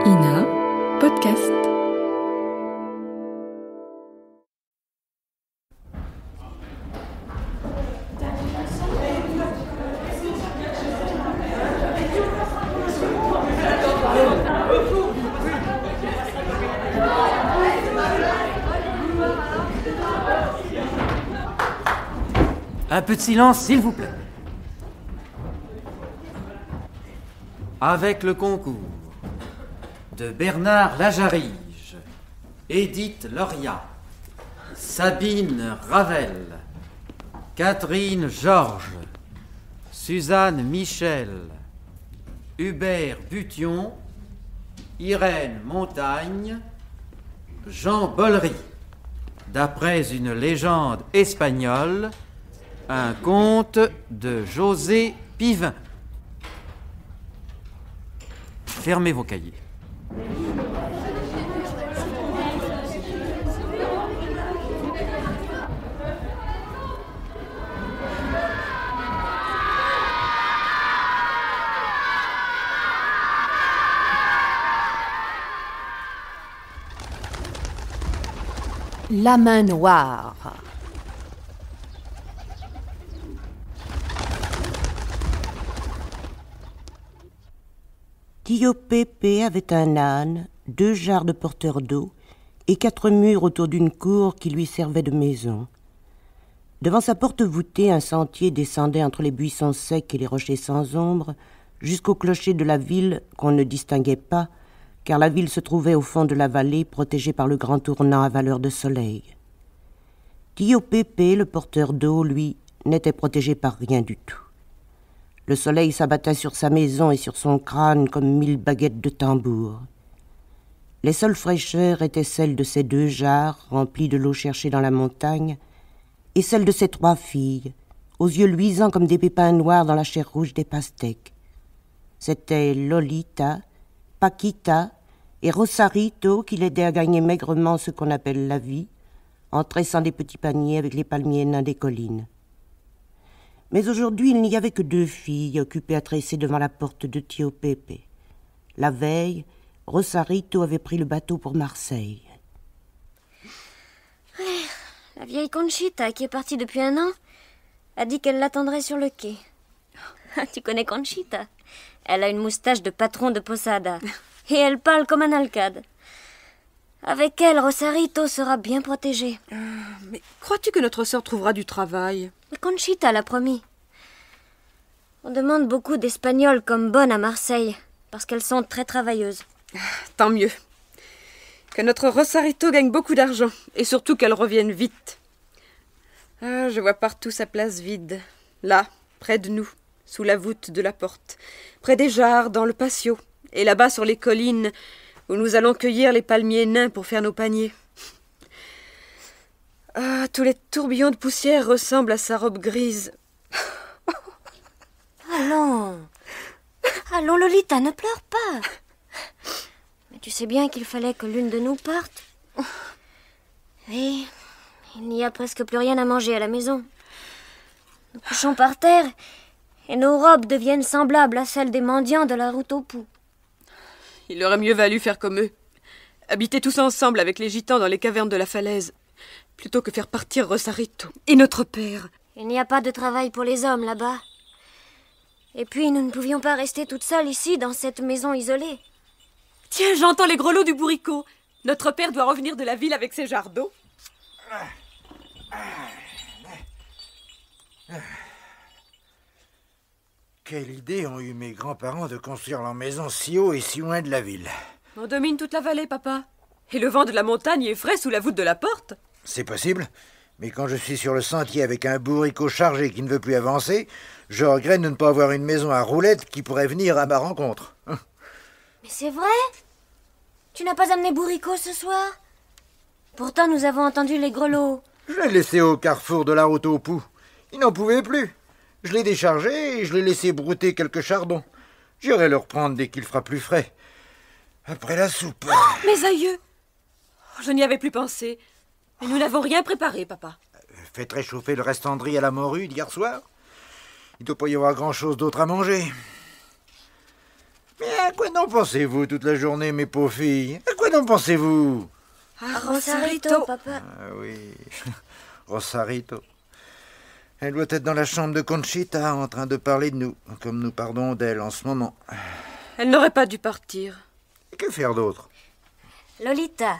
Ina Podcast. Un peu de silence, s'il vous plaît. Avec le concours de Bernard Lajarige, Édith Loria, Sabine Ravel, Catherine Georges, Suzanne Michel, Hubert Bution, Irène Montagne, Jean Bollery. D'après une légende espagnole, un conte de José Pivin. Fermez vos cahiers. La main noire. Tio Pépé avait un âne, 2 jarres de porteurs d'eau et 4 murs autour d'une cour qui lui servait de maison. Devant sa porte voûtée, un sentier descendait entre les buissons secs et les rochers sans ombre jusqu'au clocher de la ville qu'on ne distinguait pas, car la ville se trouvait au fond de la vallée protégée par le grand tournant à valeur de soleil. Tio Pépé, le porteur d'eau, lui, n'était protégé par rien du tout. Le soleil s'abattait sur sa maison et sur son crâne comme 1000 baguettes de tambour. Les seules fraîcheurs étaient celles de ses 2 jarres remplies de l'eau cherchée dans la montagne et celles de ses 3 filles, aux yeux luisants comme des pépins noirs dans la chair rouge des pastèques. C'étaient Lolita, Paquita et Rosarito qui l'aidaient à gagner maigrement ce qu'on appelle la vie, en tressant des petits paniers avec les palmiers nains des collines. Mais aujourd'hui, il n'y avait que 2 filles occupées à tresser devant la porte de Tio Pépé. La veille, Rosarito avait pris le bateau pour Marseille. La vieille Conchita, qui est partie depuis 1 an, a dit qu'elle l'attendrait sur le quai. Tu connais Conchita? Elle a une moustache de patron de posada. Et elle parle comme un alcade. Avec elle, Rosarito sera bien protégé. Mais crois-tu que notre sœur trouvera du travail? Mais Conchita l'a promis. On demande beaucoup d'Espagnols comme bonnes à Marseille, parce qu'elles sont très travailleuses. Tant mieux. Que notre Rosarito gagne beaucoup d'argent, et surtout qu'elle revienne vite. Ah, je vois partout sa place vide. Là, près de nous, sous la voûte de la porte, près des jarres, dans le patio, et là-bas sur les collines, où nous allons cueillir les palmiers nains pour faire nos paniers. Ah, tous les tourbillons de poussière ressemblent à sa robe grise. Allons, Lolita, ne pleure pas. Mais tu sais bien qu'il fallait que l'une de nous parte. Et il n'y a presque plus rien à manger à la maison. Nous couchons par terre et nos robes deviennent semblables à celles des mendiants de la route au Pou. Il aurait mieux valu faire comme eux. Habiter tous ensemble avec les gitans dans les cavernes de la falaise, plutôt que faire partir Rosarito et notre père. Il n'y a pas de travail pour les hommes là-bas. Et puis nous ne pouvions pas rester toutes seules ici, dans cette maison isolée. Tiens, j'entends les grelots du bourricot. Notre père doit revenir de la ville avec ses jarres d'eau. Quelle idée ont eu mes grands-parents de construire leur maison si haut et si loin de la ville. On domine toute la vallée, papa. Et le vent de la montagne est frais sous la voûte de la porte. C'est possible, mais quand je suis sur le sentier avec un bourricot chargé qui ne veut plus avancer, je regrette de ne pas avoir une maison à roulettes qui pourrait venir à ma rencontre. Mais c'est vrai? Tu n'as pas amené Bourricot ce soir? Pourtant, nous avons entendu les grelots. Je l'ai laissé au carrefour de la route au Pou. Il n'en pouvait plus. Je l'ai déchargé et je l'ai laissé brouter quelques chardons. J'irai le reprendre dès qu'il fera plus frais. Après la soupe. Mes aïeux! Je n'y avais plus pensé. Mais nous n'avons rien préparé, papa. Faites réchauffer le restant de riz à la morue d'hier soir. Il ne doit pas y avoir grand-chose d'autre à manger. Mais à quoi n'en pensez-vous toute la journée, mes pauvres filles? À quoi n'en pensez-vous? Ah, Rosarito, papa. Ah oui, Rosarito. Elle doit être dans la chambre de Conchita en train de parler de nous, comme nous parlons d'elle en ce moment. Elle n'aurait pas dû partir. Et que faire d'autre? Lolita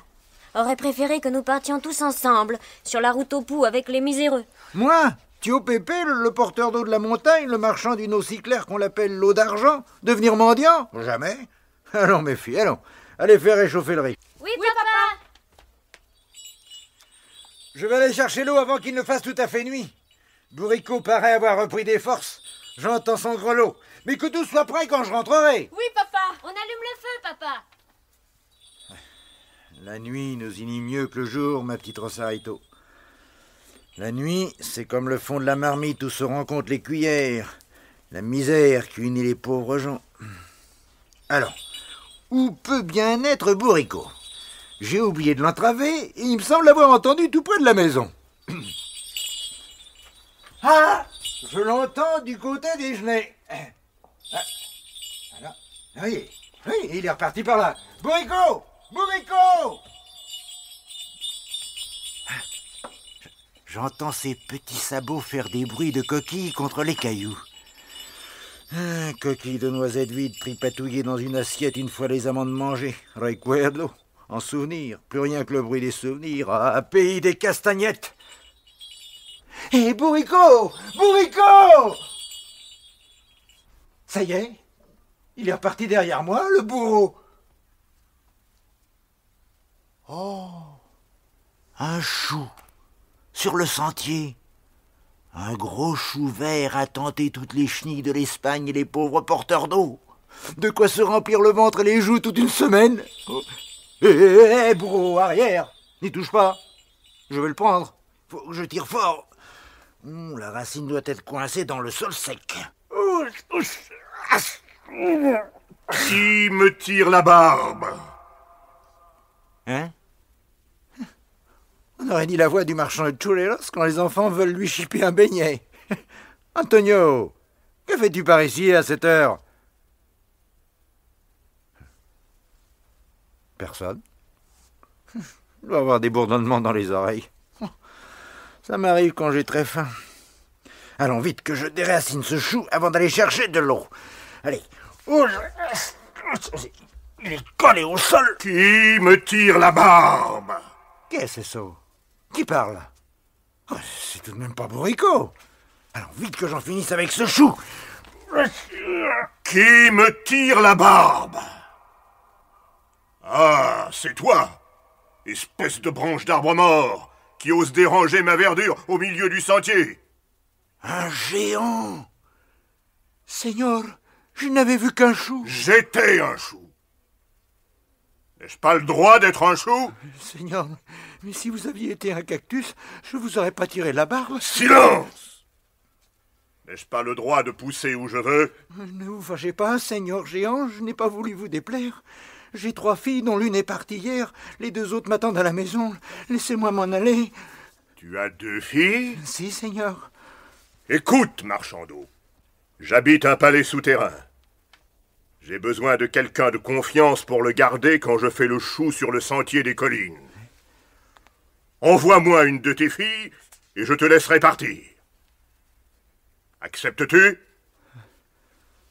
aurait préféré que nous partions tous ensemble sur la route au Pou avec les miséreux. Moi, Tio Pépé, le porteur d'eau de la montagne, le marchand d'une eau si claire qu'on l'appelle l'eau d'argent, devenir mendiant? Jamais. Allons, mes filles, allons. Allez faire réchauffer le riz. Oui, papa. Je vais aller chercher l'eau avant qu'il ne fasse tout à fait nuit. Bourrico paraît avoir repris des forces. J'entends son grelot. Mais que tout soit prêt quand je rentrerai. Oui, papa. On allume le feu, papa. La nuit nous unit mieux que le jour, ma petite Rosarito. La nuit, c'est comme le fond de la marmite où se rencontrent les cuillères. La misère qui unit les pauvres gens. Alors, où peut bien être Bourrico? J'ai oublié de l'entraver et il me semble l'avoir entendu tout près de la maison. Ah! Je l'entends du côté des genêts. Voilà. Oui, il est reparti par là. Bourrico! Bourrico! J'entends ces petits sabots faire des bruits de coquilles contre les cailloux. Coquilles de noisettes vides tripatouillées dans une assiette une fois les amandes mangées. Recuerdo, en souvenir, plus rien que le bruit des souvenirs. Ah, pays des castagnettes! Hé, Bourrico! Bourrico! Ça y est, il est reparti derrière moi, le bourreau. Oh, un chou sur le sentier. Un gros chou vert a tenté toutes les chenilles de l'Espagne et les pauvres porteurs d'eau. De quoi se remplir le ventre et les joues toute une semaine. Hé, bourreau, arrière, n'y touche pas. Je vais le prendre. Faut que je tire fort. La racine doit être coincée dans le sol sec. Qui me tire la barbe? Hein? On aurait dit la voix du marchand de churros quand les enfants veulent lui chipper un beignet. Antonio, que fais-tu par ici à cette heure? Personne. Je dois avoir des bourdonnements dans les oreilles. Ça m'arrive quand j'ai très faim. Allons vite que je déracine ce chou avant d'aller chercher de l'eau. Allez. Il est collé au sol. Qui me tire la barbe? Qu'est-ce que c'est ça? Qui parle? Oh, c'est tout de même pas Bourrico. Allons vite que j'en finisse avec ce chou. Qui me tire la barbe? Ah, c'est toi, espèce de branche d'arbre mort, qui ose déranger ma verdure au milieu du sentier. Un géant. Seigneur, je n'avais vu qu'un chou. J'étais un chou. N'ai-je pas le droit d'être un chou? Seigneur, mais si vous aviez été un cactus, je vous aurais pas tiré la barbe. Silence! N'ai-je pas le droit de pousser où je veux? Ne vous fâchez pas, Seigneur géant, je n'ai pas voulu vous déplaire. J'ai 3 filles dont l'une est partie hier, les 2 autres m'attendent à la maison. Laissez-moi m'en aller. Tu as 2 filles? Si, Seigneur. Écoute, marchand d'eau, j'habite un palais souterrain. J'ai besoin de quelqu'un de confiance pour le garder quand je fais le chou sur le sentier des collines. Envoie-moi une de tes filles et je te laisserai partir. Acceptes-tu?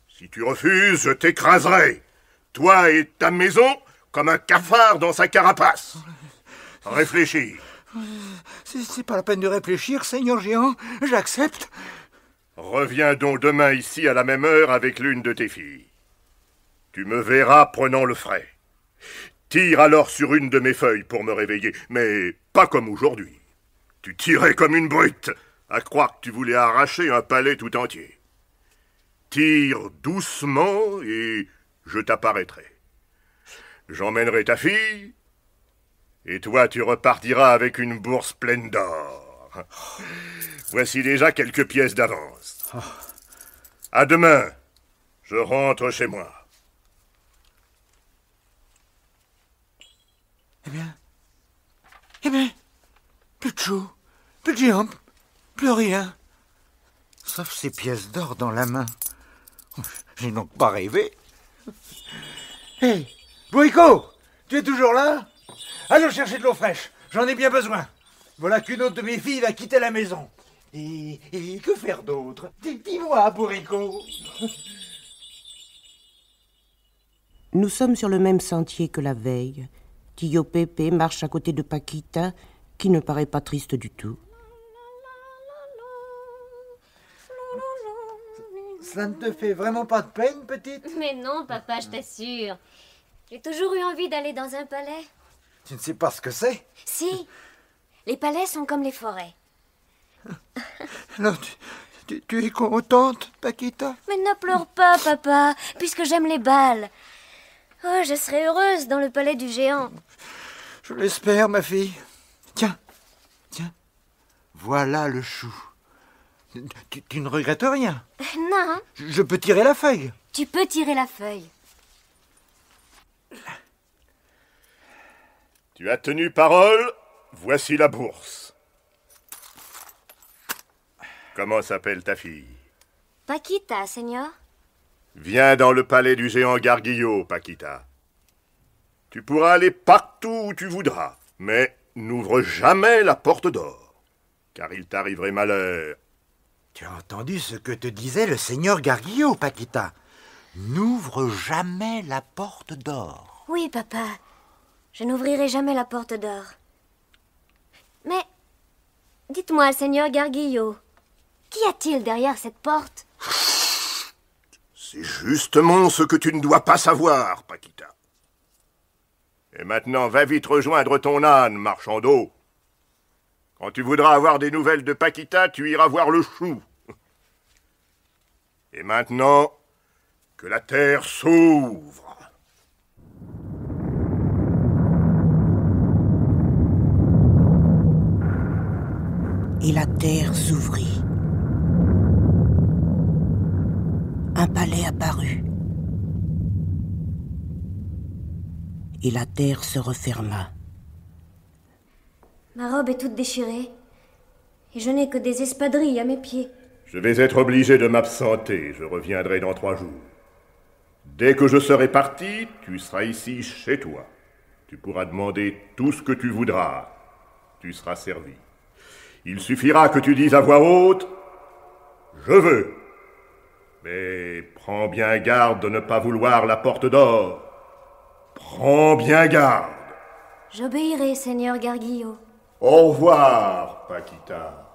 Si tu refuses, je t'écraserai, toi et ta maison, comme un cafard dans sa carapace. Réfléchis. C'est pas la peine de réfléchir, Seigneur géant, j'accepte. Reviens donc demain ici à la même heure avec l'une de tes filles. Tu me verras prenant le frais. Tire alors sur une de mes feuilles pour me réveiller, mais pas comme aujourd'hui. Tu tirais comme une brute, à croire que tu voulais arracher un palais tout entier. Tire doucement et je t'apparaîtrai. J'emmènerai ta fille, et toi tu repartiras avec une bourse pleine d'or. Voici déjà quelques pièces d'avance. À demain, je rentre chez moi. Eh bien, plus de chou, plus de géant, plus rien. Sauf ces pièces d'or dans la main. J'ai donc pas rêvé. Hé, Bourrico, tu es toujours là? Allons chercher de l'eau fraîche, j'en ai bien besoin. Voilà qu'une autre de mes filles va quitter la maison. Et que faire d'autre? Dis-moi, Bourrico. Nous sommes sur le même sentier que la veille. Tio Pepe marche à côté de Paquita, qui ne paraît pas triste du tout. Ça ne te fait vraiment pas de peine, petite? Mais non, papa, je t'assure. J'ai toujours eu envie d'aller dans un palais. Tu ne sais pas ce que c'est? Si, les palais sont comme les forêts. Alors, tu es contente, Paquita? Mais ne pleure pas, papa, puisque j'aime les bals. Oh, je serai heureuse dans le palais du géant. Je l'espère, ma fille. Tiens, voilà le chou. Tu ne regrettes rien? Non, Je peux tirer la feuille. tu peux tirer la feuille. Tu as tenu parole, voici la bourse. Comment s'appelle ta fille? Paquita, Seigneur. Viens dans le palais du géant Garguillo, Paquita. Tu pourras aller partout où tu voudras, mais n'ouvre jamais la porte d'or, car il t'arriverait malheur. Tu as entendu ce que te disait le seigneur Garguillo, Paquita? N'ouvre jamais la porte d'or. Oui, papa. Je n'ouvrirai jamais la porte d'or. Mais, dites-moi, Seigneur Garguillo, qu'y a-t-il derrière cette porte? C'est justement ce que tu ne dois pas savoir, Paquita. Et maintenant, va vite rejoindre ton âne, marchand d'eau. Quand tu voudras avoir des nouvelles de Paquita, tu iras voir le chou. Et maintenant, que la terre s'ouvre. Et la terre s'ouvrit. Un palais apparut. Et la terre se referma. Ma robe est toute déchirée, et je n'ai que des espadrilles à mes pieds. Je vais être obligé de m'absenter. Je reviendrai dans 3 jours. Dès que je serai parti, tu seras ici chez toi. Tu pourras demander tout ce que tu voudras. Tu seras servi. Il suffira que tu dises à voix haute « Je veux ». Mais prends bien garde de ne pas vouloir la porte d'or. Prends bien garde. J'obéirai, Seigneur Garguillo. Au revoir, Paquita.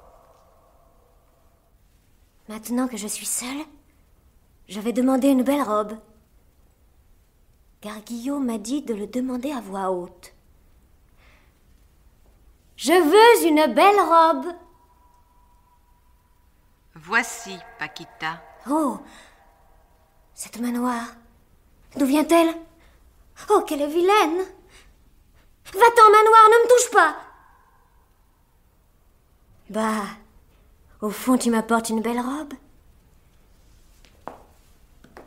Maintenant que je suis seule, je vais demander une belle robe. Garguillo m'a dit de le demander à voix haute. Je veux une belle robe. Voici, Paquita. Oh, cette main noire, d'où vient-elle? Oh, qu'elle est vilaine! Va-t'en, main noire, ne me touche pas! Bah, au fond, tu m'apportes une belle robe.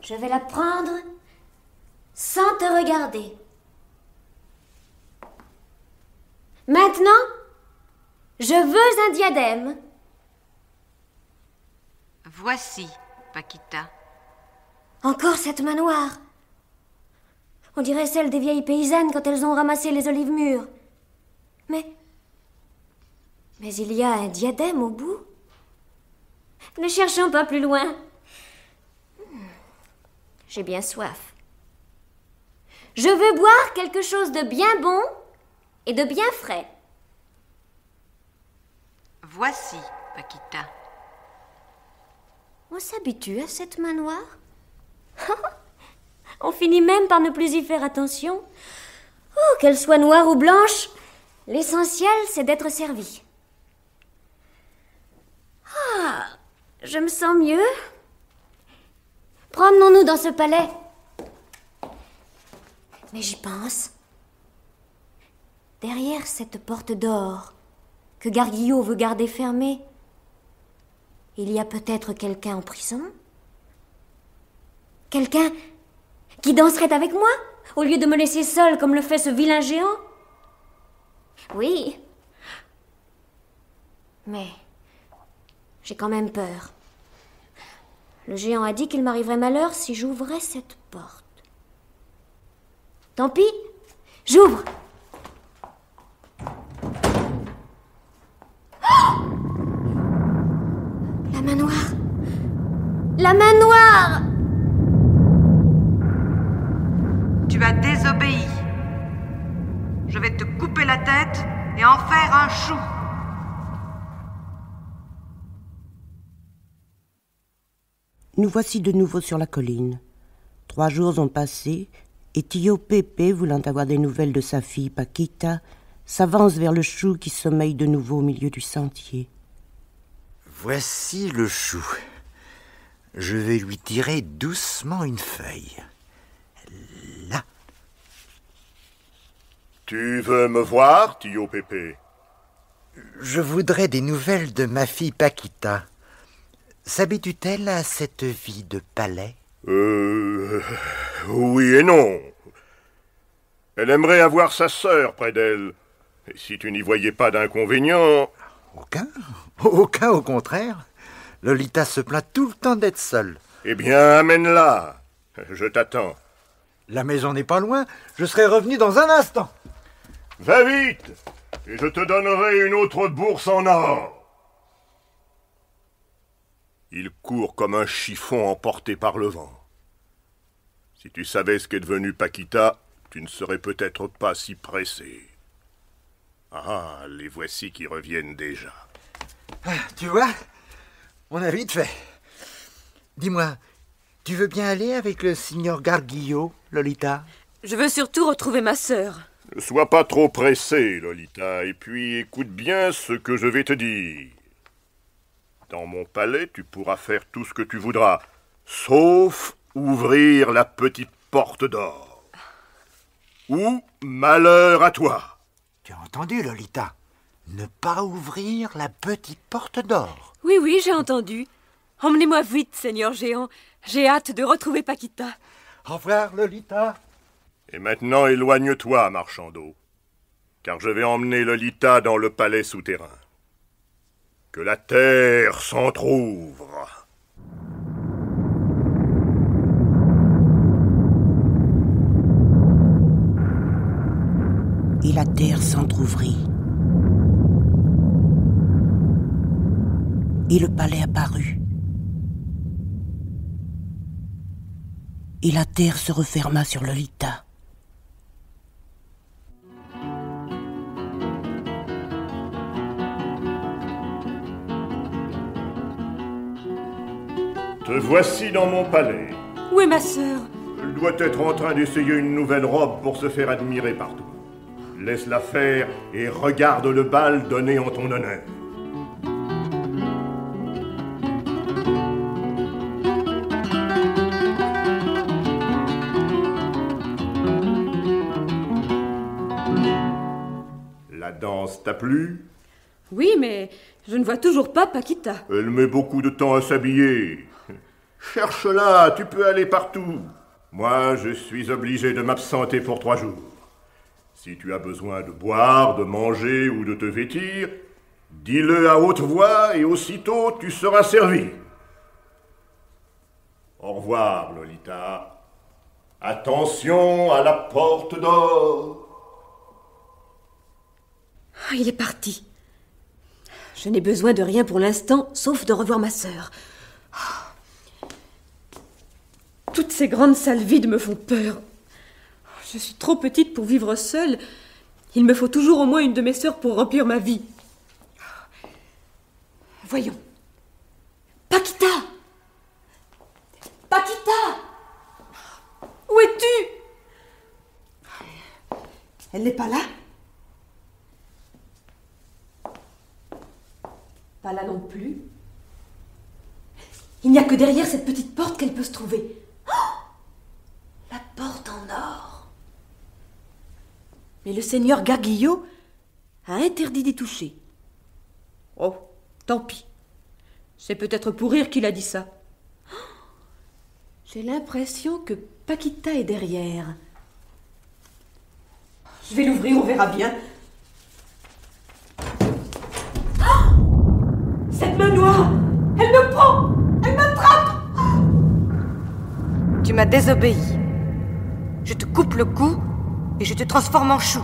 Je vais la prendre sans te regarder. Maintenant, je veux un diadème. Voici, Paquita. Encore cette main noire. On dirait celle des vieilles paysannes quand elles ont ramassé les olives mûres. Mais il y a un diadème au bout. Ne cherchons pas plus loin. J'ai bien soif. Je veux boire quelque chose de bien bon et de bien frais. Voici, Paquita. On s'habitue à cette main noire. On finit même par ne plus y faire attention. Oh, qu'elle soit noire ou blanche, l'essentiel, c'est d'être servi. Ah, je me sens mieux. Promenons-nous dans ce palais. Mais j'y pense. Derrière cette porte d'or que Garguillo veut garder fermée, il y a peut-être quelqu'un en prison? Quelqu'un qui danserait avec moi, au lieu de me laisser seule comme le fait ce vilain géant? Oui. Mais j'ai quand même peur. Le géant a dit qu'il m'arriverait malheur si j'ouvrais cette porte. Tant pis, j'ouvre. Oh! La main noire. La main noire! Tu as désobéi. Je vais te couper la tête et en faire un chou. Nous voici de nouveau sur la colline. 3 jours ont passé, et Tio Pepe, voulant avoir des nouvelles de sa fille Paquita, s'avance vers le chou qui sommeille de nouveau au milieu du sentier. Voici le chou. Je vais lui tirer doucement une feuille. Là. Tu veux me voir, Tio Pepe? Je voudrais des nouvelles de ma fille Paquita. S'habitue-t-elle à cette vie de palais? Oui et non. Elle aimerait avoir sa sœur près d'elle. Et si tu n'y voyais pas d'inconvénient... Aucun, au contraire. Lolita se plaint tout le temps d'être seule. Eh bien, amène-la. Je t'attends. La maison n'est pas loin, je serai revenu dans un instant. Va vite, et je te donnerai une autre bourse en or. Il court comme un chiffon emporté par le vent. Si tu savais ce qu'est devenu Paquita, tu ne serais peut-être pas si pressé. Ah, les voici qui reviennent déjà. Tu vois, on a vite fait. Dis-moi, tu veux bien aller avec le signor Garguillo, Lolita? Je veux surtout retrouver ma sœur. Ne sois pas trop pressé, Lolita, et puis écoute bien ce que je vais te dire. Dans mon palais, tu pourras faire tout ce que tu voudras, sauf ouvrir la petite porte d'or. Ou malheur à toi. Tu as entendu, Lolita? Ne pas ouvrir la petite porte d'or. Oui, j'ai entendu. Emmenez-moi vite, Seigneur Géant. J'ai hâte de retrouver Paquita. Au revoir, Lolita. Et maintenant, éloigne-toi, marchand d'eau, car je vais emmener Lolita dans le palais souterrain. Que la terre s'entr'ouvre. Et la terre s'entr'ouvrit. Et le palais apparut. Et la terre se referma sur Lolita. Te voici dans mon palais. Où est ma sœur? Elle doit être en train d'essayer une nouvelle robe pour se faire admirer partout. Laisse-la faire et regarde le bal donné en ton honneur. La danse t'a plu? Oui, mais je ne vois toujours pas Paquita. Elle met beaucoup de temps à s'habiller. Cherche-la, tu peux aller partout. Moi, je suis obligé de m'absenter pour 3 jours. Si tu as besoin de boire, de manger ou de te vêtir, dis-le à haute voix et aussitôt tu seras servi. Au revoir, Lolita. Attention à la porte d'or. Ah, il est parti. Je n'ai besoin de rien pour l'instant, sauf de revoir ma sœur. Toutes ces grandes salles vides me font peur. Je suis trop petite pour vivre seule. Il me faut toujours au moins une de mes sœurs pour remplir ma vie. Voyons. Paquita! Paquita! Où es-tu? Elle n'est pas là? Pas là non plus. Il n'y a que derrière cette petite porte qu'elle peut se trouver. Oh! La porte en or. Mais le seigneur Garguillo a interdit d'y toucher. Oh, tant pis. C'est peut-être pour rire qu'il a dit ça. Oh! J'ai l'impression que Paquita est derrière. Je vais l'ouvrir, on verra bien. Cette main noire, elle me prend, elle m'attrape. Tu m'as désobéi. Je te coupe le cou et je te transforme en chou.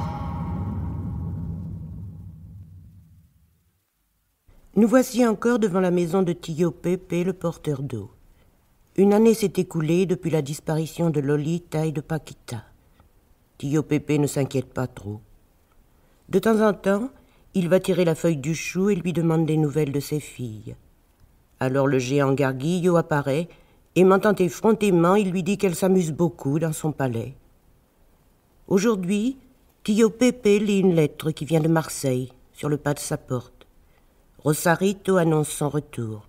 Nous voici encore devant la maison de Tio Pepe, le porteur d'eau. Une année s'est écoulée depuis la disparition de Lolita et de Paquita. Tio Pepe ne s'inquiète pas trop. De temps en temps, il va tirer la feuille du chou et lui demande des nouvelles de ses filles. Alors le géant Garguillo apparaît et, mentant effrontément, il lui dit qu'elle s'amuse beaucoup dans son palais. Aujourd'hui, Tio Pepe lit une lettre qui vient de Marseille, sur le pas de sa porte. Rosarito annonce son retour.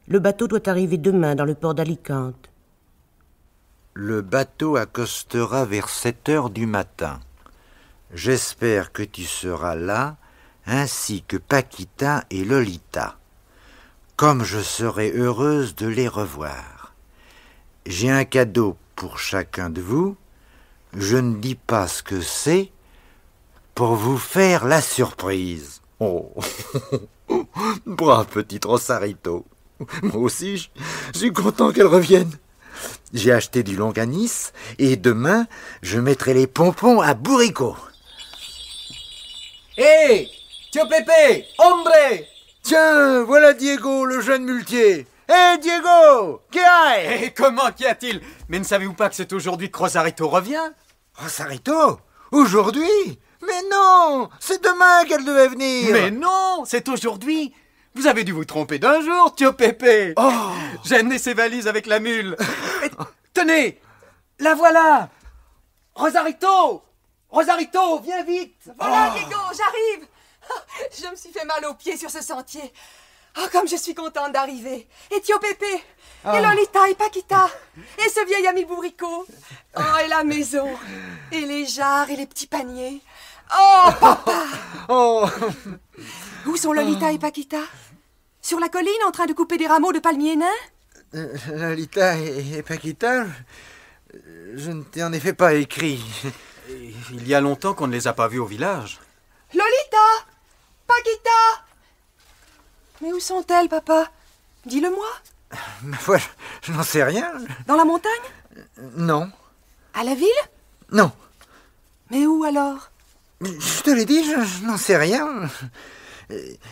Le bateau doit arriver demain dans le port d'Alicante. Le bateau accostera vers 7 heures du matin. J'espère que tu seras là, ainsi que Paquita et Lolita. Comme je serai heureuse de les revoir. J'ai un cadeau pour chacun de vous. Je ne dis pas ce que c'est pour vous faire la surprise. Oh, brave petite Rosarito. Moi aussi, je suis content qu'elle revienne. J'ai acheté du longanis et demain, je mettrai les pompons à bourricot. Hé, Tio Pepe, hombre! Tiens, voilà Diego, le jeune muletier. Hé, Diego, qu'y a? Et comment qu'y a-t-il? Mais ne savez-vous pas que c'est aujourd'hui que Rosarito revient? Rosarito? Aujourd'hui? Mais non, c'est demain qu'elle devait venir. Mais non, c'est aujourd'hui. Vous avez dû vous tromper d'un jour, Tio Pepe. Oh. J'ai amené ses valises avec la mule. Et, tenez, la voilà. Rosarito, Rosarito, viens vite. Voilà, Diego, j'arrive. Je me suis fait mal aux pieds sur ce sentier. Oh, comme je suis contente d'arriver. Et Tio Pepe, et Lolita et Paquita, et ce vieil ami bourricot. Oh, et la maison, et les jarres et les petits paniers. Oh, papa! Oh. Où sont Lolita et Paquita? Sur la colline, en train de couper des rameaux de palmiers nains? Lolita et Paquita, je ne t'ai en effet pas écrit. Il y a longtemps qu'on ne les a pas vus au village. Lolita! Paquita! Mais où sont-elles, papa? Dis-le-moi. Ma foi, je n'en sais rien. Dans la montagne? Non. À la ville? Non. Mais où alors? Je te l'ai dit, je n'en sais rien.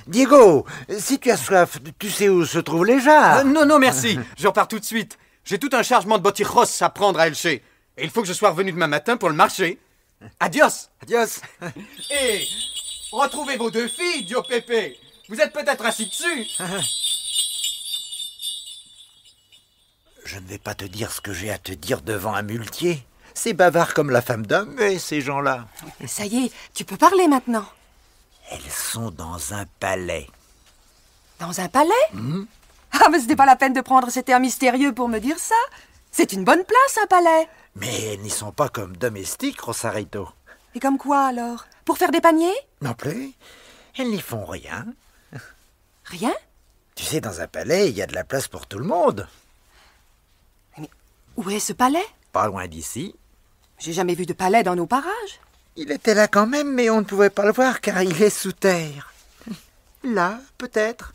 Diego, si tu as soif, tu sais où se trouvent les jarres. Non, non, merci. Je repars tout de suite. J'ai tout un chargement de botirros à prendre à Elche. Et il faut que je sois revenu demain matin pour le marché. Adios. Adios. Et retrouvez vos deux filles, Tio Pepe. Vous êtes peut-être assis dessus. Je ne vais pas te dire ce que j'ai à te dire devant un muletier. C'est bavard comme la femme d'homme, mais ces gens-là. Ça y est, tu peux parler maintenant. Elles sont dans un palais. Dans un palais? Ah, mais ce n'est pas la peine de prendre cet air mystérieux pour me dire ça. C'est une bonne place, un palais. Mais elles n'y sont pas comme domestiques, Rosarito. Et comme quoi, alors? Pour faire des paniers? Non plus. Elles n'y font rien. Rien? Tu sais, dans un palais, il y a de la place pour tout le monde. Mais où est ce palais? Pas loin d'ici. J'ai jamais vu de palais dans nos parages. Il était là quand même, mais on ne pouvait pas le voir car il est sous terre. Là, peut-être.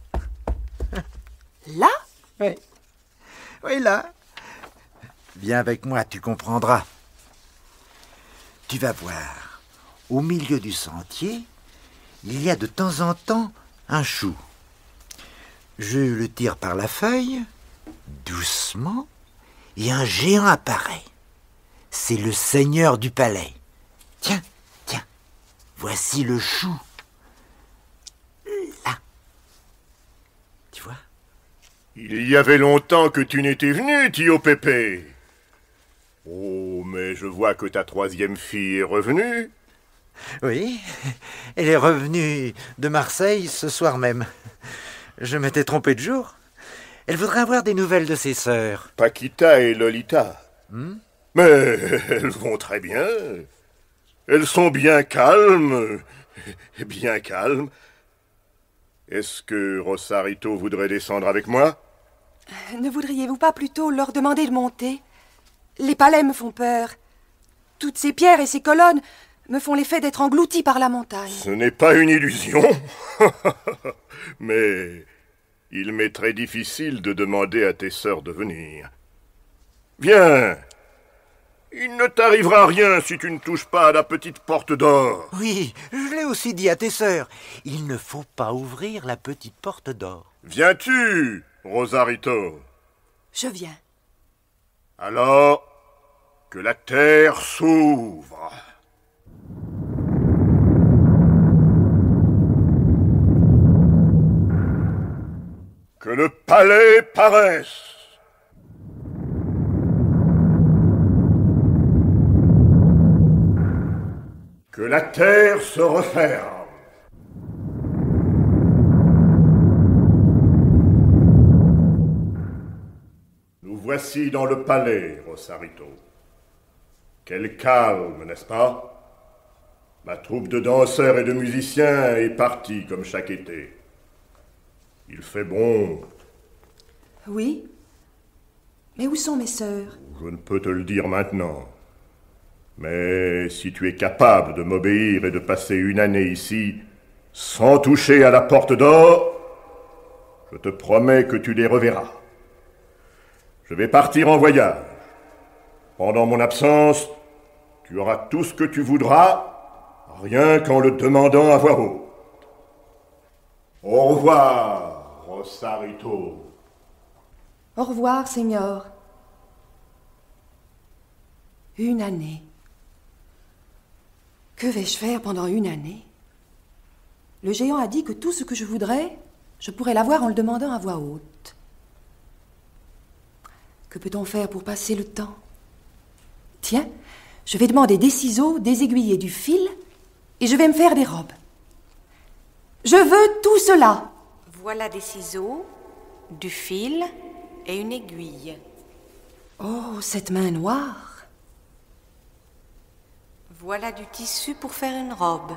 Là? Oui. Oui, là. Viens avec moi, tu comprendras. Tu vas voir. Au milieu du sentier, il y a de temps en temps un chou. Je le tire par la feuille, doucement, et un géant apparaît. C'est le seigneur du palais. Tiens, tiens, voici le chou. Là. Tu vois? Il y avait longtemps que tu n'étais venu, Tio Pepe. Oh, mais je vois que ta troisième fille est revenue. Oui, elle est revenue de Marseille ce soir même. Je m'étais trompé de jour. Elle voudrait avoir des nouvelles de ses sœurs. Paquita et Lolita. Mais elles vont très bien. Elles sont bien calmes. Bien calmes. Est-ce que Rosarito voudrait descendre avec moi? Ne voudriez-vous pas plutôt leur demander de monter? Les palais me font peur. Toutes ces pierres et ces colonnes me font l'effet d'être engloutis par la montagne. Ce n'est pas une illusion. Mais il m'est très difficile de demander à tes sœurs de venir. Viens. Il ne t'arrivera rien si tu ne touches pas à la petite porte d'or. Oui, je l'ai aussi dit à tes sœurs. Il ne faut pas ouvrir la petite porte d'or. Viens-tu, Rosarito? Je viens. Alors, que la terre s'ouvre. Que le palais paraisse. Que la terre se referme. Nous voici dans le palais, Rosarito. Quel calme, n'est-ce pas? Ma troupe de danseurs et de musiciens est partie comme chaque été. Il fait bon. Oui. Mais où sont mes sœurs? Je ne peux te le dire maintenant. Mais si tu es capable de m'obéir et de passer une année ici, sans toucher à la porte d'or, je te promets que tu les reverras. Je vais partir en voyage. Pendant mon absence, tu auras tout ce que tu voudras, rien qu'en le demandant à voix haute. Au revoir, Rosarito. Au revoir, Seigneur. Une année. Que vais-je faire pendant une année? Le géant a dit que tout ce que je voudrais, je pourrais l'avoir en le demandant à voix haute. Que peut-on faire pour passer le temps? Tiens, je vais demander des ciseaux, des aiguilles et du fil, et je vais me faire des robes. Je veux tout cela. Voilà des ciseaux, du fil et une aiguille. Oh, cette main noire. Voilà du tissu pour faire une robe.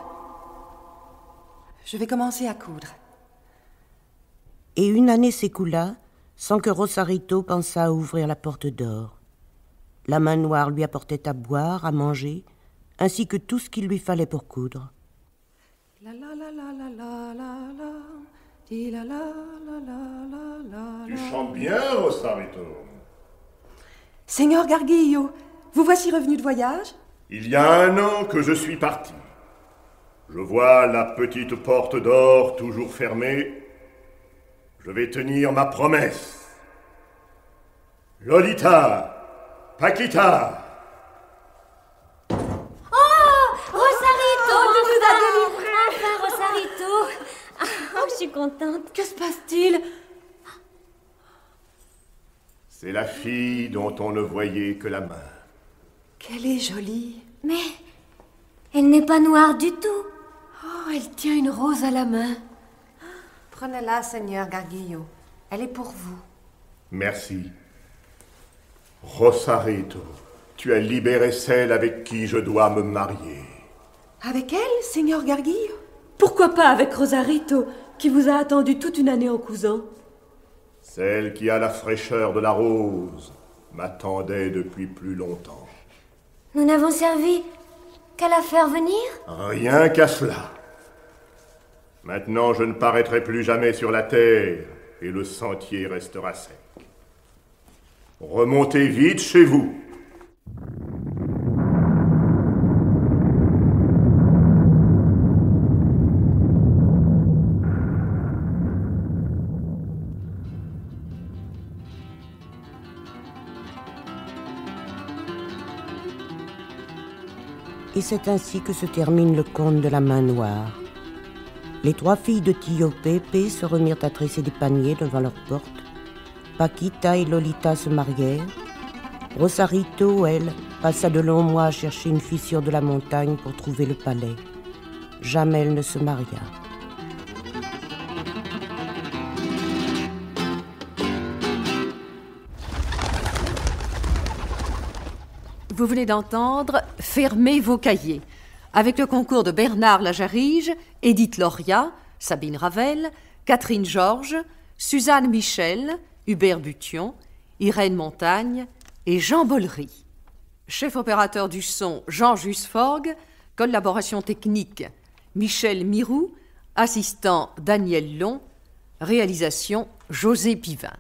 Je vais commencer à coudre. Et une année s'écoula sans que Rosarito pensât à ouvrir la porte d'or. La main noire lui apportait à boire, à manger, ainsi que tout ce qu'il lui fallait pour coudre. La la la la la la la la, di la la la la la. Tu chantes bien, Rosarito. Seigneur Garguillo, vous voici revenu de voyage? Il y a un an que je suis parti. Je vois la petite porte d'or toujours fermée. Je vais tenir ma promesse. Lolita, Paquita. Oh, Rosarito, enfin, Rosarito. Oh, je suis contente. Que se passe-t-il? C'est la fille dont on ne voyait que la main. Qu'elle est jolie. Mais elle n'est pas noire du tout. Oh, elle tient une rose à la main. Prenez-la, Seigneur Garguillo. Elle est pour vous. Merci. Rosarito, tu as libéré celle avec qui je dois me marier. Avec elle, Seigneur Garguillo? Pourquoi pas avec Rosarito, qui vous a attendu toute une année en cousant? Celle qui a la fraîcheur de la rose m'attendait depuis plus longtemps. Nous n'avons servi qu'à la faire venir? Rien qu'à cela. Maintenant, je ne paraîtrai plus jamais sur la terre et le sentier restera sec. Remontez vite chez vous. Et c'est ainsi que se termine le conte de la main noire. Les trois filles de Tio Pepe se remirent à tresser des paniers devant leur porte. Paquita et Lolita se marièrent. Rosarito, elle, passa de longs mois à chercher une fissure de la montagne pour trouver le palais. Jamais elle ne se maria. Vous venez d'entendre « Fermez vos cahiers » avec le concours de Bernard Lajarige, Édith Loria, Sabine Ravel, Catherine Georges, Suzanne Michel, Hubert Bution, Irène Montagne et Jean Bollery. Chef opérateur du son, Jean Jusforgue. Collaboration technique, Michel Mirou. Assistant, Daniel Long. Réalisation, José Pivin.